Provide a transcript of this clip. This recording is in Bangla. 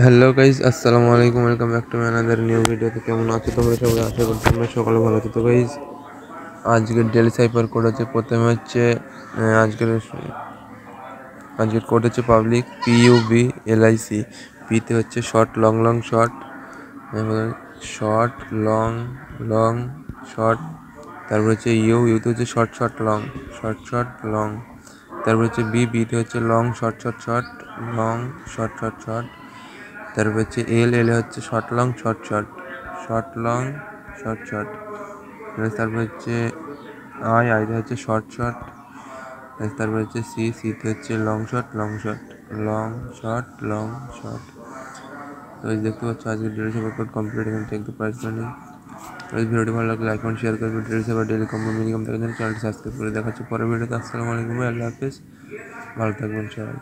হ্যালো গাইজ, আসসালামু আলাইকুম। Welcome back to another new ভিডিওতে। কেমন আছো তোমরা সবাই? আশা করি তোমরা সকালে ভালো আছো। তো গাইজ, আজকের ডেলি সাইফার কোড হচ্ছে, প্রথমে হচ্ছে আজকের কোড হচ্ছে পাবলিক PUBLIC। পিতে হচ্ছে short long long short, short long long short. তারপর হচ্ছে ইউতে হচ্ছে short short long, short short long. তারপর হচ্ছে বিতে হচ্ছে long short short short, long short short short. তারপর হচ্ছে এল হচ্ছে short long short short, short long short short. তারপর হচ্ছে আইতে হচ্ছে শর্ট শর্ট। তারপর হচ্ছে সিতে হচ্ছে long short long short, long short long short. তো দেখতে পাচ্ছ আজকে ডেলি সেভার কোড কমপ্লিট। এখানে টেক দ্য প্রাইস মানি। তো এই ভিডিওটি ভালো লাগলে লাইক কমেন্ট শেয়ার করবে। ডেলি সেভার ডেলি কম মিনিমাম দেখার জন্য চ্যানেলটি সাবস্ক্রাইব করে। দেখা হচ্ছে পরের ভিডিওতে। আসসালামু আলাইকুম, আল্লাহ হাফিজ, ভালো থাকবেন সবাই।